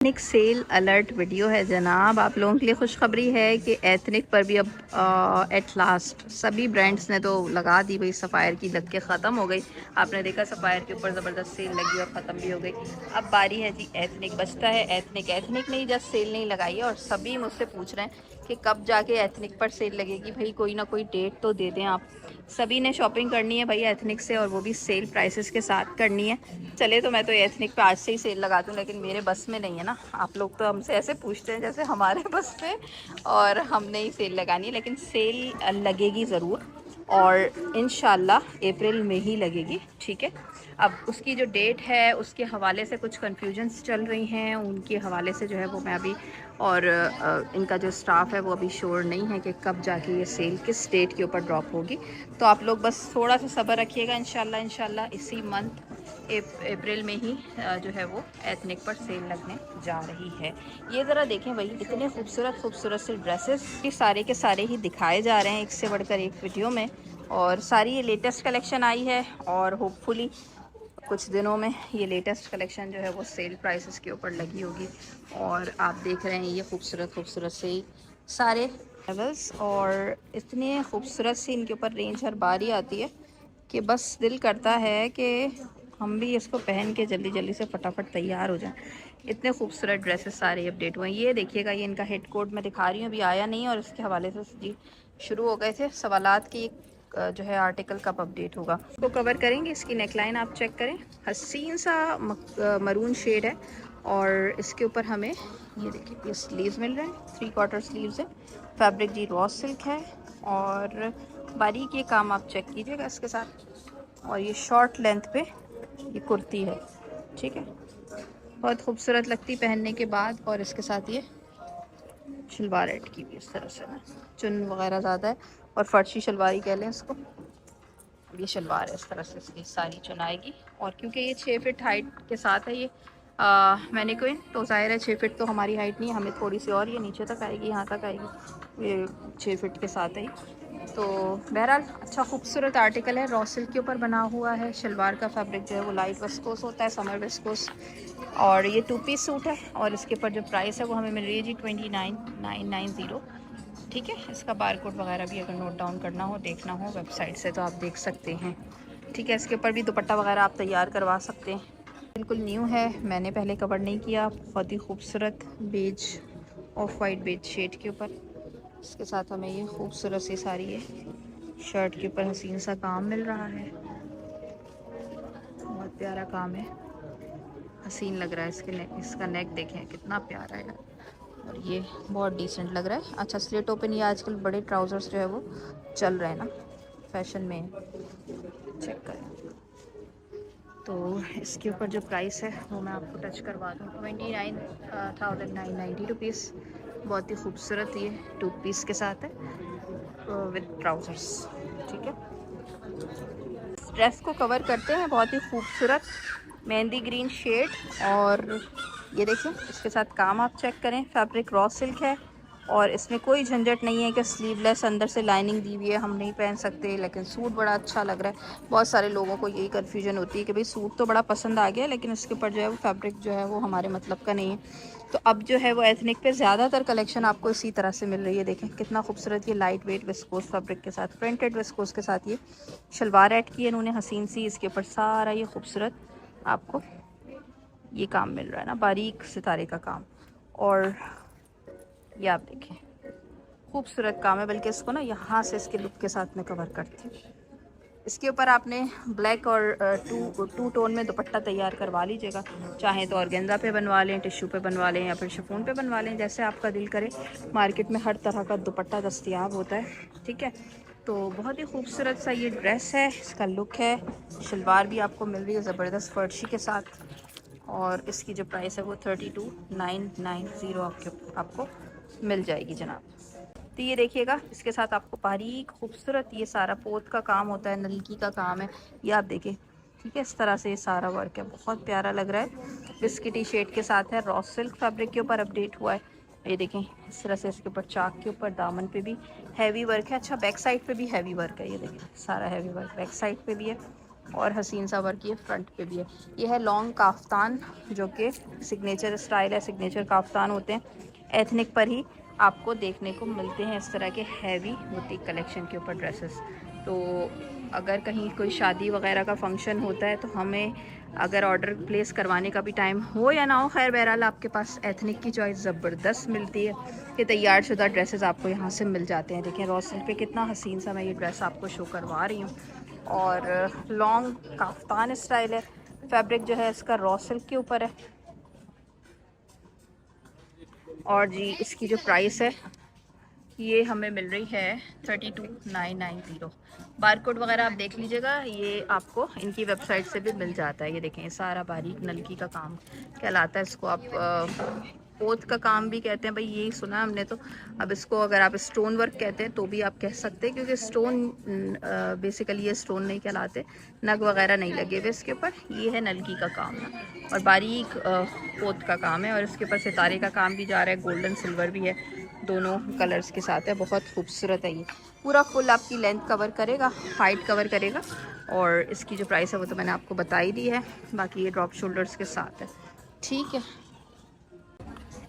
Ethnic cell alert video है जनाब। आप लोगों के लिए खुशखबरी है कि एथनिक पर भी अब एट लास्ट सभी ब्रांड्स ने तो लगा दी भाई। सफ़ायर की लग के ख़त्म हो गई। आपने देखा सफ़ायर के ऊपर ज़बरदस्त सेल लगी और ख़त्म भी हो गई। अब बारी है जी एथनिक बचता है। एथनिक नहीं, जस्ट सेल नहीं लगाई है और सभी मुझसे पूछ रहे हैं कि कब जाके एथनिक पर सेल लगेगी। भाई कोई ना कोई डेट तो दे दें आप। सभी ने शॉपिंग करनी है भाई एथनिक से, और वो भी सेल प्राइसेस के साथ करनी है। चले तो मैं तो एथनिक पे आज से ही सेल लगा दूँ, लेकिन मेरे बस में नहीं है ना। आप लोग तो हमसे ऐसे पूछते हैं जैसे हमारे बस में और हमने ही सेल लगानी है, लेकिन सेल लगेगी ज़रूर और इंशाल्लाह अप्रैल में ही लगेगी। ठीक है, अब उसकी जो डेट है उसके हवाले से कुछ कन्फ्यूजन्स चल रही हैं, उनके हवाले से जो है वो मैं अभी और इनका जो स्टाफ है वो अभी श्योर नहीं है कि कब जाके ये सेल किस डेट के ऊपर ड्रॉप होगी। तो आप लोग बस थोड़ा सा सब्र रखिएगा। इंशाल्लाह इसी मंथ अप्रैल में ही जो है वो एथनिक पर सेल लगने जा रही है। ये ज़रा देखें भाई, इतने खूबसूरत से ड्रेसेस सारे के सारे ही दिखाए जा रहे हैं एक से बढ़कर एक वीडियो में, और सारी ये लेटेस्ट कलेक्शन आई है और होपफुली कुछ दिनों में ये लेटेस्ट कलेक्शन जो है वो सेल प्राइसेस के ऊपर लगी होगी। और आप देख रहे हैं ये खूबसूरत से सारे लेवल्स, और इतने खूबसूरत सी इनके ऊपर रेंज हर बार ही आती है कि बस दिल करता है कि हम भी इसको पहन के जल्दी जल्दी से फटाफट तैयार हो जाएं। इतने खूबसूरत ड्रेसेस सारे अपडेट हुए हैं। ये देखिएगा, ये इनका हेड कोट मैं दिखा रही हूँ, अभी आया नहीं और इसके हवाले से जी शुरू हो गए थे सवालात की। जो है आर्टिकल कब अपडेट होगा उसको कवर करेंगे। इसकी नेकलाइन आप चेक करें, हसीन सा मरून शेड है और इसके ऊपर हमें ये देखिए ये स्लीव्स मिल रहे हैं, 3/4 स्लीव्स है। फैब्रिक जी रॉ सिल्क है और बारीक ये काम आप चेक कीजिएगा इसके साथ। और ये शॉर्ट लेंथ पे ये कुर्ती है। ठीक है, बहुत खूबसूरत लगती पहनने के बाद। और इसके साथ ये शलवार ऐड की भी इस तरह से ना, चुन वगैरह ज़्यादा है और फर्शी शलवारी कह लें इसको। ये शलवार है, इस तरह से इसकी सारी चुन आएगी। और क्योंकि ये 6 फीट हाइट के साथ है ये मैनिक्विन, तो ज़ाहिर है 6 फीट तो हमारी हाइट नहीं है, हमें थोड़ी सी और ये नीचे तक आएगी, यहाँ तक आएगी। ये 6 फीट के साथ है। तो बहरहाल अच्छा खूबसूरत आर्टिकल है, रॉ सिल्क के ऊपर बना हुआ है। शलवार का फैब्रिक जो है वो लाइट विस्कोस होता है, समर विस्कोस। और ये 2 पीस सूट है और इसके ऊपर जो प्राइस है वो हमें मिल रही है जी 29,990। ठीक है, इसका बार कोड वगैरह भी अगर नोट डाउन करना हो, देखना हो वेबसाइट से तो आप देख सकते हैं। ठीक है, इसके ऊपर भी दुपट्टा वगैरह आप तैयार करवा सकते हैं। बिल्कुल न्यू है, मैंने पहले कवर नहीं किया। बहुत ही खूबसूरत beige, off white beige shade के ऊपर इसके साथ हमें ये खूबसूरत सी सारी है। शर्ट के ऊपर हसीन सा काम मिल रहा है, बहुत प्यारा काम है, हसीन लग रहा है। इसका नेक देखें कितना प्यारा है और ये बहुत डिसेंट लग रहा है। अच्छा, स्लिट ओपन, ये आजकल बड़े ट्राउज़र्स जो है वो चल रहे हैं ना, फैशन में। चेक करें तो इसके ऊपर जो प्राइस है वो मैं आपको टच करवा दूँ, 29,990 बहुत ही खूबसूरत ये 2 पीस के साथ है विद ट्राउज़र्स। ठीक है, ड्रेस को कवर करते हैं, बहुत ही खूबसूरत मेहंदी ग्रीन शेड। और ये देखिए इसके साथ काम आप चेक करें, फैब्रिक रॉ सिल्क है और इसमें कोई झंझट नहीं है कि स्लीवलेस अंदर से लाइनिंग दी हुई है हम नहीं पहन सकते। लेकिन सूट बड़ा अच्छा लग रहा है। बहुत सारे लोगों को यही कन्फ्यूजन होती है कि भाई सूट तो बड़ा पसंद आ गया लेकिन इसके ऊपर जो है वो फैब्रिक जो है वो हमारे मतलब का नहीं है। तो अब जो है वो एथनिक पे ज़्यादातर कलेक्शन आपको इसी तरह से मिल रही है। देखें कितना खूबसूरत ये लाइट वेट विस्कोस फैब्रिक के साथ, प्रिंटेड विस्कोस के साथ ये शलवार ऐड की है इन्होंने हसीन सी। इसके ऊपर सारा ये खूबसूरत आपको ये काम मिल रहा है ना, बारीक सितारे का काम। और ये आप देखें खूबसूरत काम है, बल्कि इसको ना यहाँ से इसके लुक के साथ में कवर करती हूँ। इसके ऊपर आपने ब्लैक और टू टोन में दुपट्टा तैयार करवा लीजिएगा। चाहें तो ऑर्गेन्जा पे बनवा लें, टिश्यू पे बनवा लें या फिर शिफॉन पे बनवा लें, जैसे आपका दिल करे। मार्केट में हर तरह का दुपट्टा दस्तयाब होता है। ठीक है, तो बहुत ही खूबसूरत सा ये ड्रेस है, इसका लुक है। शलवार भी आपको मिल रही है ज़बरदस्त फर्शी के साथ और इसकी जो प्राइस है वो 32,990 आपको मिल जाएगी जनाब। तो ये देखिएगा इसके साथ आपको बारीक खूबसूरत ये सारा पोत का काम होता है, नलकी का काम है, ये आप देखें। ठीक है, इस तरह से ये सारा वर्क है, बहुत प्यारा लग रहा है। बिस्किटी शेड के साथ है, रॉ सिल्क फैब्रिक के ऊपर अपडेट हुआ है। ये देखें इस तरह से इसके ऊपर चाक के ऊपर दामन पे भी हैवी वर्क है। अच्छा, बैक साइड पे भी हैवी वर्क है, ये देखें सारा हैवी वर्क बैक साइड पे भी है। और हसीन सा वर्क ये फ्रंट पे भी है। ये है लॉन्ग काफ्तान जो कि सिग्नेचर स्टाइल है, सिग्नेचर काफ्तान होते हैं। एथनिक पर ही आपको देखने को मिलते हैं इस तरह के हैवी बुटीक कलेक्शन के ऊपर ड्रेसेस। तो अगर कहीं कोई शादी वगैरह का फंक्शन होता है तो हमें अगर ऑर्डर प्लेस करवाने का भी टाइम हो या ना हो, खैर बहरहाल आपके पास एथनिक की चॉइस ज़बरदस्त मिलती है कि तैयार शुदा ड्रेसेस आपको यहाँ से मिल जाते हैं। देखें रॉ सिल्क पे कितना हसीन सा मैं ये ड्रेस आपको शो करवा रही हूँ, और लॉन्ग काफ्तान स्टाइल है। फैब्रिक जो है इसका रॉ सिल्क के ऊपर है। और जी इसकी जो प्राइस है ये हमें मिल रही है 32,990। बारकोड वगैरह आप देख लीजिएगा, ये आपको इनकी वेबसाइट से भी मिल जाता है। ये देखें सारा बारीक नलकी का काम कहलाता है इसको। आप पोत का काम भी कहते हैं भाई, यही सुना है हमने तो। अब इसको अगर आप स्टोन वर्क कहते हैं तो भी आप कह सकते हैं, क्योंकि स्टोन बेसिकली ये स्टोन नहीं कहलाते, नग वगैरह नहीं लगे हुए इसके ऊपर। ये है नलकी का काम ना, और बारीक पोत का काम है। और इसके ऊपर सितारे का काम भी जा रहा है, गोल्डन सिल्वर भी है, दोनों कलर्स के साथ है। बहुत खूबसूरत है ये, पूरा फुल आपकी लेंथ कवर करेगा, हाइट कवर करेगा। और इसकी जो प्राइस है वो तो मैंने आपको बता ही दी है। बाकी ये ड्रॉप शोल्डर्स के साथ है, ठीक है।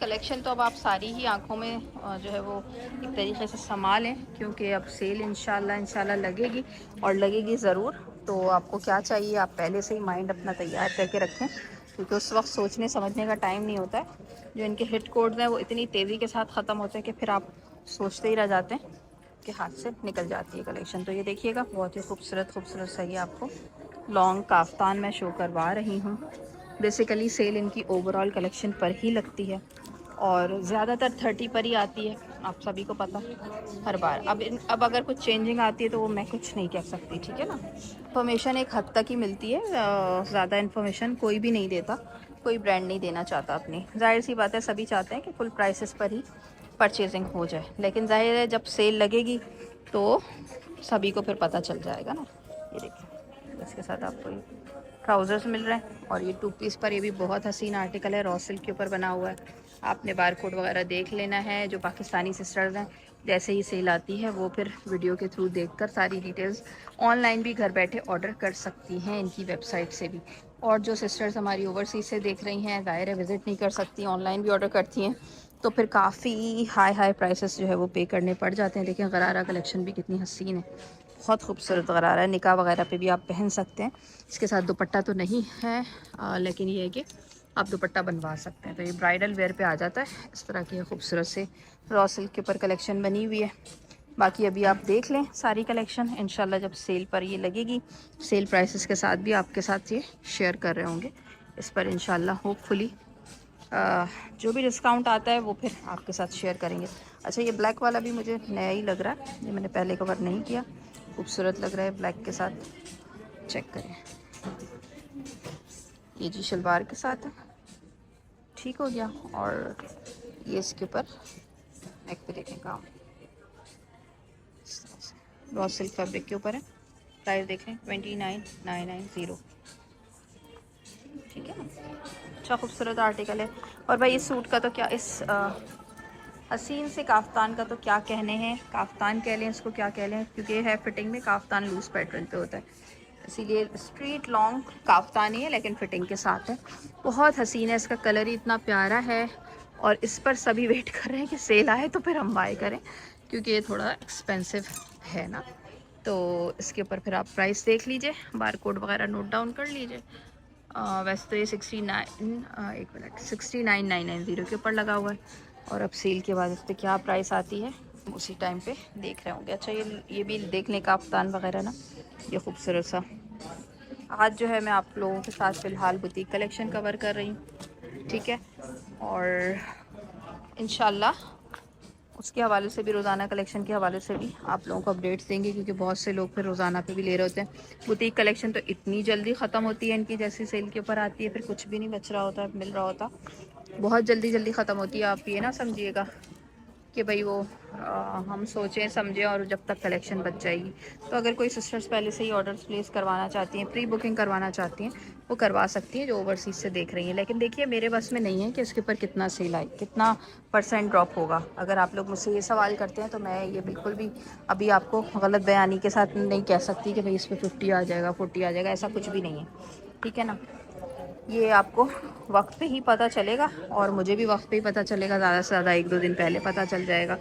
कलेक्शन तो अब आप सारी ही आंखों में जो है वो एक तरीके से संभालें, क्योंकि अब सेल इंशाल्लाह लगेगी, और लगेगी ज़रूर। तो आपको क्या चाहिए, आप पहले से ही माइंड अपना तैयार करके रखें, क्योंकि उस वक्त सोचने समझने का टाइम नहीं होता है। जो इनके हिट कोड्स हैं वो इतनी तेज़ी के साथ ख़त्म होते हैं कि फिर आप सोचते ही रह जाते हैं कि हाथ से निकल जाती है कलेक्शन। तो ये देखिएगा बहुत ही खूबसूरत सही आपको लॉन्ग काफ्तान मैं शो करवा रही हूँ। बेसिकली सेल इनकी ओवरऑल कलेक्शन पर ही लगती है, और ज़्यादातर 30 पर ही आती है, आप सभी को पता हर बार। अब अगर कुछ चेंजिंग आती है तो वो मैं कुछ नहीं कह सकती, ठीक है ना। इन्फॉर्मेशन एक हद तक ही मिलती है, ज़्यादा इन्फॉर्मेशन कोई भी नहीं देता, कोई ब्रांड नहीं देना चाहता अपनी। जाहिर सी बात है, सभी चाहते हैं कि फुल प्राइसेस पर ही परचेजिंग हो जाए, लेकिन जाहिर है जब सेल लगेगी तो सभी को फिर पता चल जाएगा ना। ये देखिए इसके साथ आपको ये ट्राउज़र्स मिल रहे हैं, और ये 2 पीस पर ये भी बहुत हसीन आर्टिकल है, रॉ सिल्क के ऊपर बना हुआ है। आपने बारकोड वगैरह देख लेना है। जो पाकिस्तानी सिस्टर्स हैं, जैसे ही सेल आती है वो फिर वीडियो के थ्रू देखकर सारी डिटेल्स ऑनलाइन भी घर बैठे ऑर्डर कर सकती हैं इनकी वेबसाइट से भी। और जो सिस्टर्स हमारी ओवरसीज से देख रही हैं, ज़ाहिर है विज़िट नहीं कर सकती, ऑनलाइन भी ऑर्डर करती हैं, तो फिर काफ़ी हाई प्राइसेस जो है वो पे करने पड़ जाते हैं। लेकिन गरारा कलेक्शन भी कितनी हसीन है, बहुत खूबसूरत गरारा है। निकाह वगैरह पे भी आप पहन सकते हैं। इसके साथ दुपट्टा तो नहीं है, लेकिन ये है कि आप दुपट्टा बनवा सकते हैं। तो ये ब्राइडल वेयर पे आ जाता है। इस तरह की खूबसूरत से रॉ सिल्क के ऊपर कलेक्शन बनी हुई है। बाकी अभी आप देख लें सारी कलेक्शन, इंशाल्लाह जब सेल पर ये लगेगी, सेल प्राइसेस के साथ भी आपके साथ ये शेयर कर रहे होंगे। इस पर इंशाल्लाह होपफुली जो भी डिस्काउंट आता है वो फिर आपके साथ शेयर करेंगे। अच्छा, ये ब्लैक वाला भी मुझे नया ही लग रहा है, ये मैंने पहले कवर नहीं किया, खूबसूरत लग रहा है ब्लैक के साथ। चेक करें, ये जी शलवार के साथ है, ठीक हो गया। और ये इसके ऊपर नेक पे देखें काम रॉ सिल्क फैब्रिक के ऊपर है। प्राइस देखें 29,990, ठीक है ना। अच्छा खूबसूरत आर्टिकल है। और भाई इस सूट का तो क्या, इस हसीन से काफ्तान का तो क्या कहने हैं, काफ्तान कह लें इसको, क्या कह लें, क्योंकि ये है फिटिंग में, काफ्तान लूज पैटर्न पे होता है, इसीलिए स्ट्रीट लॉन्ग काफ्तान ही है लेकिन फिटिंग के साथ है। बहुत हसीन है, इसका कलर ही इतना प्यारा है, और इस पर सभी वेट कर रहे हैं कि सेल आए तो फिर हम बाय करें, क्योंकि ये थोड़ा एक्सपेंसिव है ना। तो इसके ऊपर फिर आप प्राइस देख लीजिए, बारकोड वगैरह नोट डाउन कर लीजिए। वैसे तो ये 69,990 के ऊपर लगा हुआ है, और अब सेल के बाद इस पर क्या प्राइस आती है उसी टाइम पे देख रहे होंगे। अच्छा, ये भी देख लें काफ्तान वगैरह ना, ये खूबसूरत सा। आज जो है मैं आप लोगों के साथ फ़िलहाल बुटीक कलेक्शन कवर कर रही हूँ, ठीक है। और इंशाल्लाह उसके हवाले से भी, रोज़ाना कलेक्शन के हवाले से भी आप लोगों को अपडेट्स देंगे, क्योंकि बहुत से लोग फिर रोज़ाना पे भी ले रहे होते हैं। बुटीक कलेक्शन तो इतनी जल्दी ख़त्म होती है इनकी, जैसी सेल के ऊपर आती है फिर कुछ भी नहीं बच रहा होता, मिल रहा होता, बहुत जल्दी ख़त्म होती है। आप ये ना समझिएगा कि भाई वो हम सोचें समझें और जब तक कलेक्शन बच जाएगी। तो अगर कोई सिस्टर्स पहले से ही ऑर्डर्स प्लेस करवाना चाहती हैं, प्री बुकिंग करवाना चाहती हैं, वो करवा सकती हैं जो ओवरसीज़ से देख रही हैं। लेकिन देखिए मेरे बस में नहीं है कि इसके ऊपर कितना सेल आए, कितना % ड्रॉप होगा। अगर आप लोग मुझसे ये सवाल करते हैं तो मैं ये बिल्कुल भी अभी आपको गलत बयानी के साथ नहीं कह सकती कि भाई इस पर 50 आ जाएगा, 40 आ जाएगा, ऐसा कुछ भी नहीं है, ठीक है ना। ये आपको वक्त पे ही पता चलेगा और मुझे भी वक्त पे ही पता चलेगा, ज़्यादा से ज़्यादा 1-2 दिन पहले पता चल जाएगा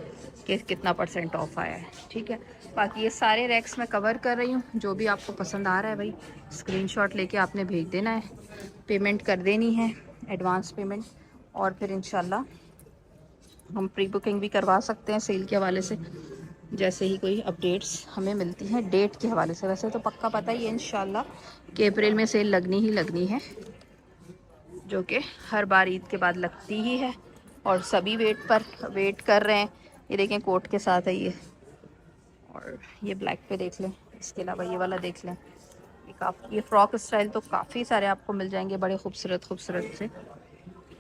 कि कितना % ऑफ आया है, ठीक है। बाकी ये सारे रैक्स मैं कवर कर रही हूँ। जो भी आपको पसंद आ रहा है भाई स्क्रीनशॉट लेके आपने भेज देना है, पेमेंट कर देनी है, एडवांस पेमेंट, और फिर इंशाल्लाह हम प्री बुकिंग भी करवा सकते हैं सेल के हवाले से जैसे ही कोई अपडेट्स हमें मिलती हैं डेट के हवाले से। वैसे तो पक्का पता ही है इंशाल्लाह कि अप्रैल में सेल लगनी ही लगनी है, जो कि हर बार ईद के बाद लगती ही है और सभी वेट कर रहे हैं। ये देखें कोट के साथ है ये, और ये ब्लैक पे देख लें, इसके अलावा ये वाला देख लें। ये फ्रॉक स्टाइल तो काफ़ी सारे आपको मिल जाएंगे बड़े खूबसूरत खूबसूरत से,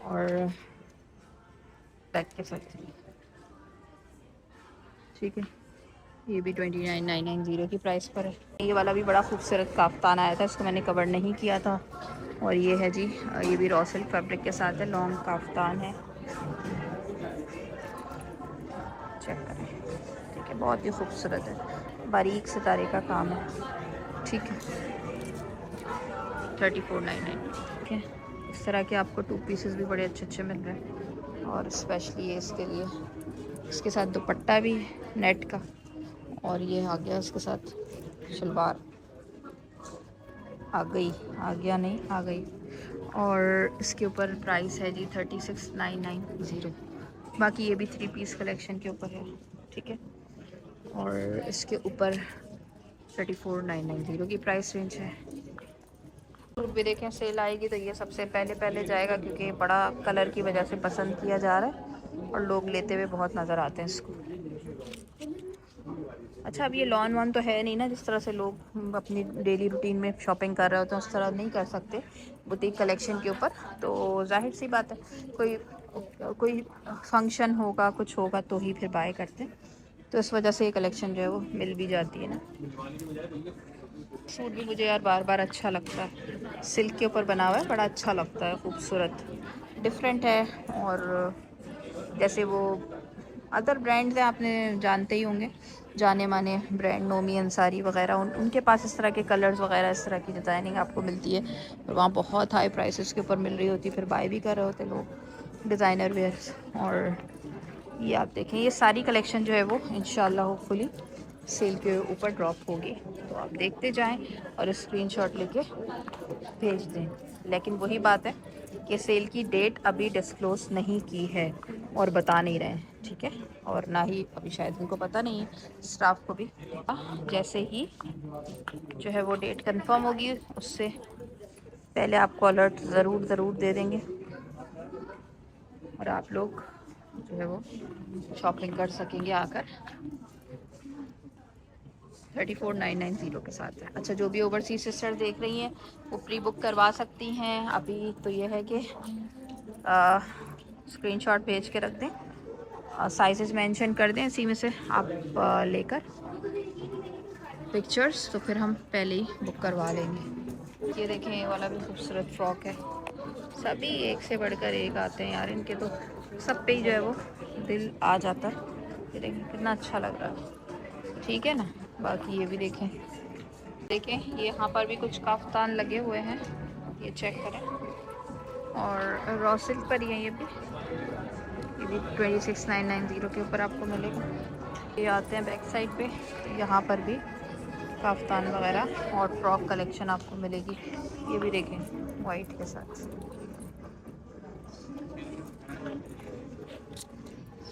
और ब्लैक के साथ, ठीक है। ये भी 29,990 की प्राइस पर है। ये वाला भी बड़ा खूबसूरत काफ्तान आया था, इसको मैंने कवर नहीं किया था। और ये है जी, ये भी रॉ सिल्क फैब्रिक के साथ है, लॉन्ग काफ्तान है, चेक करें, ठीक है, बहुत ही खूबसूरत है, बारीक सितारे का काम है, ठीक है। 34,990, ठीक है। इस तरह के आपको 2 पीसेस भी बड़े अच्छे अच्छे मिल रहे हैं, और स्पेशली ये इसके लिए, इसके साथ दुपट्टा भी नेट का, और ये आ गया इसके साथ शलवार, आ गया नहीं आ गई। और इसके ऊपर प्राइस है जी 36,990। बाकी ये भी 3 पीस कलेक्शन के ऊपर है, ठीक है। और इसके ऊपर 34,990 की प्राइस रेंज है। सूट भी देखें सेल आएगी तो ये सबसे पहले जाएगा, क्योंकि बड़ा कलर की वजह से पसंद किया जा रहा है और लोग लेते हुए बहुत नज़र आते हैं इसको। अच्छा, अब ये लॉन वॉन तो है नहीं ना, जिस तरह से लोग अपनी डेली रूटीन में शॉपिंग कर रहे होते हैं उस तरह नहीं कर सकते बुटीक कलेक्शन के ऊपर। तो जाहिर सी बात है कोई कोई फंक्शन होगा, कुछ होगा तो ही फिर बाय करते हैं, तो इस वजह से ये कलेक्शन जो है वो मिल भी जाती है ना। सूट भी मुझे यार बार बार अच्छा लगता है, सिल्क के ऊपर बना हुआ है, बड़ा अच्छा लगता है, खूबसूरत, डिफरेंट है। और जैसे वो अदर ब्रांड्स हैं, आपने जानते ही होंगे, जाने माने ब्रांड नोमी अंसारी वगैरह, उनके पास इस तरह के कलर्स वगैरह, इस तरह की डिज़ाइनिंग आपको मिलती है, और वहाँ बहुत हाई प्राइसेस के ऊपर मिल रही होती, फिर बाय भी कर रहे होते लोग डिज़ाइनर वेयर्स। और ये आप देखें, ये सारी कलेक्शन जो है वो इंशाल्लाह होपफुली सेल के ऊपर ड्रॉप होगी, तो आप देखते जाएं और स्क्रीनशॉट लेके भेज दें। लेकिन वही बात है कि सेल की डेट अभी डिस्क्लोज नहीं की है और बता नहीं रहे हैं, ठीक है। और ना ही अभी शायद उनको पता नहीं है स्टाफ को भी। जैसे ही जो है वो डेट कंफर्म होगी उससे पहले आपको अलर्ट ज़रूर दे देंगे, और आप लोग जो है वो शॉपिंग कर सकेंगे आकर 34,990 के साथ है। अच्छा, जो भी ओवरसीज सिस्टर देख रही हैं वो प्री बुक करवा सकती हैं। अभी तो ये है कि स्क्रीनशॉट भेज के रख दें, साइजेस मेंशन कर दें, इसी में से आप लेकर पिक्चर्स, तो फिर हम पहले ही बुक करवा लेंगे। ये देखें, ये वाला भी खूबसूरत फ्रॉक है, सभी एक से बढ़कर एक आते हैं यार इनके, तो सब पे ही जो है वो दिल आ जाता है। ये देखें कितना अच्छा लग रहा है, ठीक है ना। बाकी ये भी देखें ये यहाँ पर भी कुछ काफ्तान लगे हुए हैं, ये चेक करें, और रॉ सिल्क पर ही है ये भी 26,990 के ऊपर आपको मिलेगा। ये आते हैं बैक साइड पे, तो यहाँ पर भी काफ्तान वगैरह और फ्रॉक कलेक्शन आपको मिलेगी। ये भी देखें वाइट के साथ,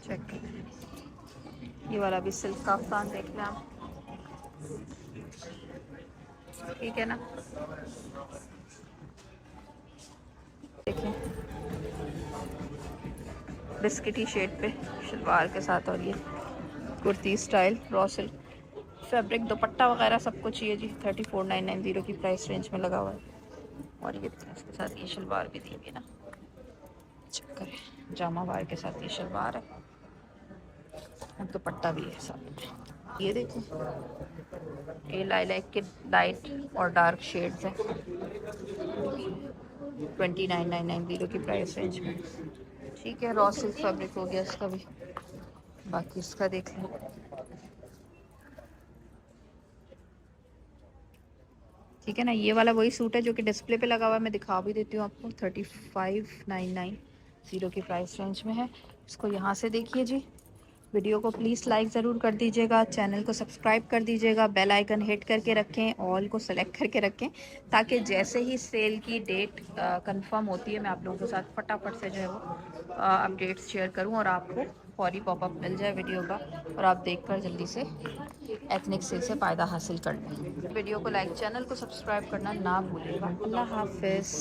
चेक करें, ये वाला भी सिल्क काफ्तान देख लें आप, ठीक है ना। देखें बिस्किटी शेड पे शलवार के साथ, और ये kurti style raw silk fabric, दुपट्टा वगैरह सब कुछ ये जी 34,990 की प्राइस रेंज में लगा हुआ है। और ये इसके साथ ये शलवार भी दी है ना, चेक करें, जामा वार के साथ ये शलवार है, दुपट्टा भी है साथ में। ये देखो, ये लाइलैक के लाइट और डार्क शेड्स हैं। 29,990 की प्राइस रेंज में। ठीक है, रॉ सिल्क फैब्रिक हो गया इसका भी। बाकी इसका देख लो। ठीक है ना, ये वाला वही सूट है जो कि डिस्प्ले पे लगा हुआ है, मैं दिखा भी देती हूँ आपको। 35,990 की प्राइस रेंज में है। इसको यहाँ से देखिए जी। वीडियो को प्लीज़ लाइक ज़रूर कर दीजिएगा, चैनल को सब्सक्राइब कर दीजिएगा, बेल आइकन हिट करके रखें, ऑल को सेलेक्ट करके रखें, ताकि जैसे ही सेल की डेट कंफर्म होती है मैं आप लोगों के साथ फटाफट से जो है वो अपडेट्स शेयर करूं और आपको फौरी पॉपअप मिल जाए वीडियो का, और आप देखकर जल्दी से एथनिक सेल से फ़ायदा हासिल कर लें। वीडियो को लाइक, चैनल को सब्सक्राइब करना ना भूलिएगा। अल्लाह हाफिज़।